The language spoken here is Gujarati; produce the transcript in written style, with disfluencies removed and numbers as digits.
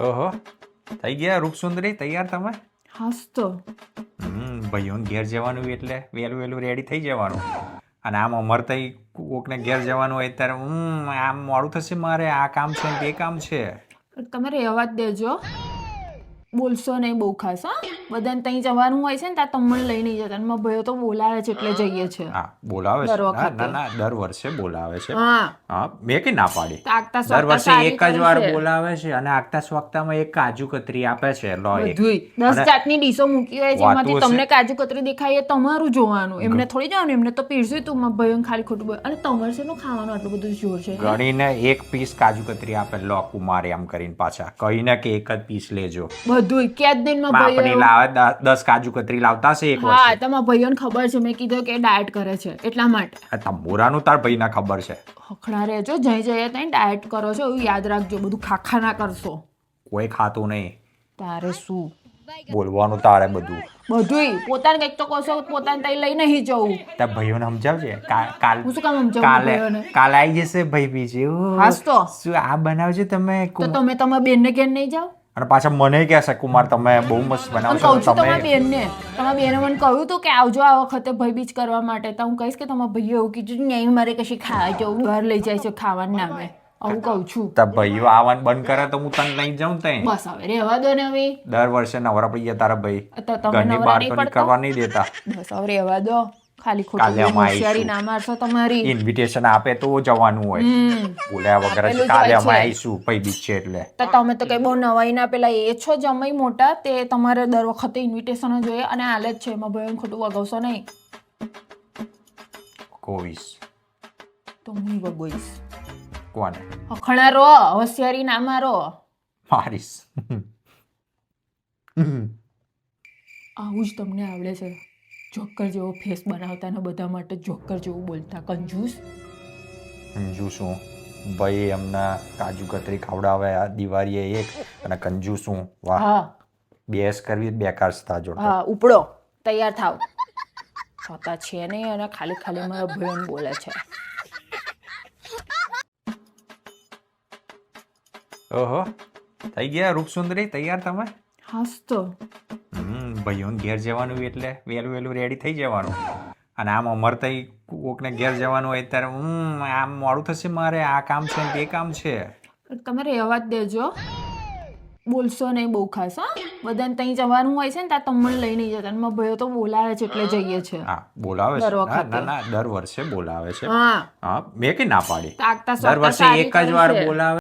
ઓહો, થઈ ગયા રૂપસુંદરી તૈયાર તમે? હાસ તો ભાઈઓને ઘેર જવાનું એટલે વહેલું વહેલું રેડી થઈ જવાનું. અને આમ અમર તઈ કોકને ઘેર જવાનું હોય ત્યારે આમ મોડું થશે, મારે આ કામ છે ને તે કામ છે. તમે રહેવા જ દેજો, બોલશો નહીં બહુ ખાસ. હા, બધાને ત્યાં જવાનું હોય છે ને ત્યાં તમને લઈ નહીં જતા. મારા ભાઈઓ તો બોલાવે છે એટલે જઈએ છે. હા, બોલાવે છે. દર ના વખતે. ના ના, દર વર્ષે બોલાવે છે. હા, હા, મેં કે ના પાડી. આગતા દર સ્વાગતા વર્ષે સારી એક જ કરે વાર છે. બોલાવે છે અને આગતા સ્વાગતામાં એક કાજુ કતરી આપે છે. લો એક. બધુંય 10 અને જાતની ડીશો મૂકી હોય છે, એમાંથી વાતું તમને હશે. કાજુ કતરી દેખાય એ તમારું જોવાનું. એમને થોડી જવાનું, એમને તો પીરસ્યું તું મારા ભાઈઓને ખાલી ખોટું બોલ. અને તમારે શેનું ખાવાનું આટલું બધું જોર છે? ગણીને એક પીસ કાજુ કતરી આપે. લો કુમાર એમ કરીને પાછા કહીને કે એક જ પીસ લેજો. બધુંય ક્યાં જ દિન આપણી ભાઈઓ. લાવે 10 કાજુ કતરી લાવતા હશે એક હા, વર્ષે. તમારા ભાઈઓને ખબર છે, મેં કીધું કે ડાયટ કરે છે એટલા માટે. આ તંબોરાનું તાર ભાઈને ખબર છે. હખણા રહેજો, જઈ જઈએ ત્યાં ડાયટ કરો છો એવું યાદ રાખજો. બધું ખાખા ના કરશો. કોઈ ખાતું નહીં. તારે શું બોલવાનું તારે બધું. બધુંય પોતાને કંઈક તો કહો છો, પોતાને ત્યાં લઈ નહીં જવું. તાર ભાઈઓને સમજાવજે. કાલ હું શું કામ સમજાવું કાલે ભાઈઓને? કાલે આવી જશે ભાઈ બીજું. હાસ તો. શું આ બનાવજો તમે? તો તમે તમારા બેનને ઘેર નહીં જાઓ? અને પાછા મને કહેશે કુમાર તમે બહુ મસ્ત હું બનાવશો. કહું છું તમે તમારા બેનને. તમારા બેને મને કહ્યું હતું કે આવજો આ વખતે ભાઈ બીજ કરવા માટે. તો હું કહીશ કે તમારા ભાઈએ એવું કીધું નહીં, મારે કશી ખાવા જવું, બહાર લઈ જાય છે ખાવાનું નામે. આવું કહું છું. તાર ભાઈઓ આવવાનું બંધ કરે તો હું તને લઈ જાઉં ત્યાં. બસ હવે રહેવા દો ને હવે. દર વર્ષે નવરા પડી ગયા તારા ભાઈ. તો તમે ઘરની નવરા બહાર નહીં તો નીકળવા નહીં દેતા. બસ હવે રહેવા દો. ખાલી કાલે ખોટી અમે હોશિયારી આવીશું. ના મારશો તમારી. ઇન્વિટેશન આપે તો જવાનું હોય. બોલ્યા વગર જ આપેલું જ કાલે હોય અમે છે. આવીશું ભાઈ બીજ છે એટલે. તો તમે તો કઈ બહુ નવાઈ ના પેલા એ છો જમાઈ મોટા, તે તમારે દર વખતે ઇન્વિટેશન જોઈએ અને હાલે જ છે. એમાં ભાઈ ખોટું વગાવશો નહીં કોવીસ તો હું વગોઈશ. કોને હખણા રો, હોશિયારી ના મારો. મારીશ. આવું જ તમને આવડે છે, જોકર જેવો ફેસ બનાવતા ને બધા માટે જોકર જેવું બોલતા. કંજૂસ. કંજુ શું ભાઈ, એમના કાજુ કતરી ખવડાવે આ દિવાળીએ એક, અને કંજુ શું. વાહ, હા બેસ કરવી બેકાર થતા જોડે. હા, ઉપડો, તૈયાર થાવ. હોતા છે નહીં અને ખાલી ખાલી મારા ભાઈઓને બોલે છે. ઓહો, થઈ ગયા રૂપસુંદરી તૈયાર તમે? હાસ તો ભાઈઓને ઘેર જવાનું એટલે વહેલું વહેલું રેડી થઈ જવાનું. અને આમ અમર તઈ કોકને ઘેર જવાનું હોય ત્યારે આમ મોડું થશે, મારે આ કામ છે ને તે કામ છે. તમે રહેવા જ દેજો, બોલશો નહીં બહુ ખાસ. હા, બધાને ત્યાં જવાનું હોય છે ને ત્યાં તમને લઈ નહીં જતા. મારા ભાઈઓ તો બોલાવે છે એટલે જઈએ છે. હા, બોલાવે છે. દર ના વખતે. ના ના, દર વર્ષે બોલાવે છે. હા, હા, મેં કે ના પાડી. આગતા દર સ્વાગતા વર્ષે સારી એક જ કરે વાર છે. બોલાવે.